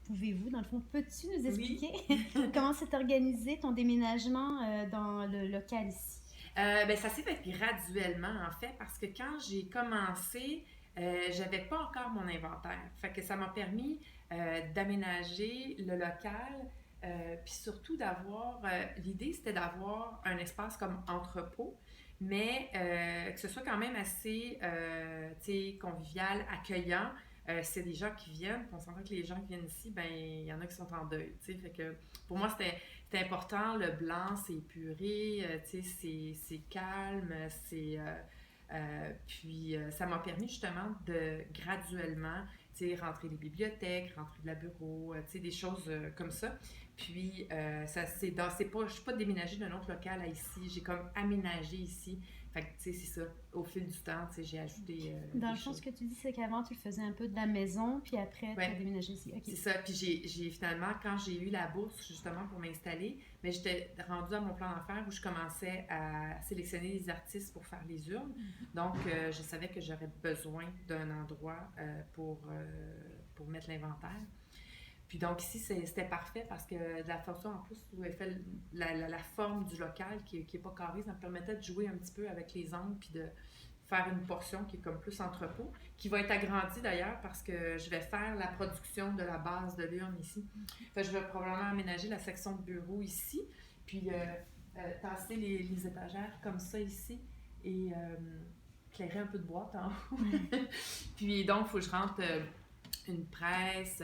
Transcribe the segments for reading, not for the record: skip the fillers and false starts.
Pouvez-vous, dans le fond, peux-tu nous Oui. expliquer comment s'est organisé ton déménagement dans le local ici? Ben, ça s'est fait graduellement, en fait, parce que quand j'ai commencé, j'avais pas encore mon inventaire. Fait que ça m'a permis d'aménager le local, puis surtout d'avoir... l'idée, c'était d'avoir un espace comme entrepôt, mais que ce soit quand même assez, tu sais, convivial, accueillant. C'est des gens qui viennent, puis on s'entend que les gens qui viennent ici, ben il y en a qui sont en deuil, tu sais, fait que pour moi c'est important, le blanc, c'est épuré, tu sais, c'est calme, puis ça m'a permis justement de graduellement, tu sais, rentrer des bibliothèques, rentrer de la bureau, tu sais, des choses comme ça. Puis c'est pas, je suis pas déménagée d'un autre local à ici, j'ai comme aménagé ici. Fait que, tu sais, c'est ça. Au fil du temps, tu sais, j'ai ajouté Dans des le fond, ce choses. que tu dis, c'est qu'avant, tu le faisais un peu de la maison, puis après, tu as Ouais. déménagé ici. OK. C'est ça. Puis j'ai finalement, quand j'ai eu la bourse justement pour m'installer, mais j'étais rendue à mon plan d'affaires où je commençais à sélectionner les artistes pour faire les urnes. Donc, je savais que j'aurais besoin d'un endroit pour mettre l'inventaire. Puis donc ici, c'était parfait parce que de la façon en plus où elle fait la forme du local qui est pas carré, ça me permettait de jouer un petit peu avec les angles puis de faire une portion qui est comme plus entrepôt, qui va être agrandie d'ailleurs parce que je vais faire la production de la base de l'urne ici. Fait que je vais probablement aménager la section de bureau ici, puis tasser les étagères comme ça ici et éclairer un peu de boîte en haut. Puis donc, il faut que je rentre une presse,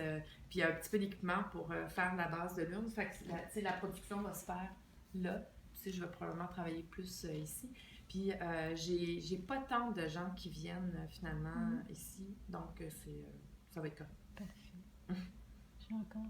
puis un petit peu d'équipement pour faire la base de l'urne. Fait que la production va se faire là. Puis, je vais probablement travailler plus ici. Puis j'ai pas tant de gens qui viennent finalement ici, donc ça va être correct.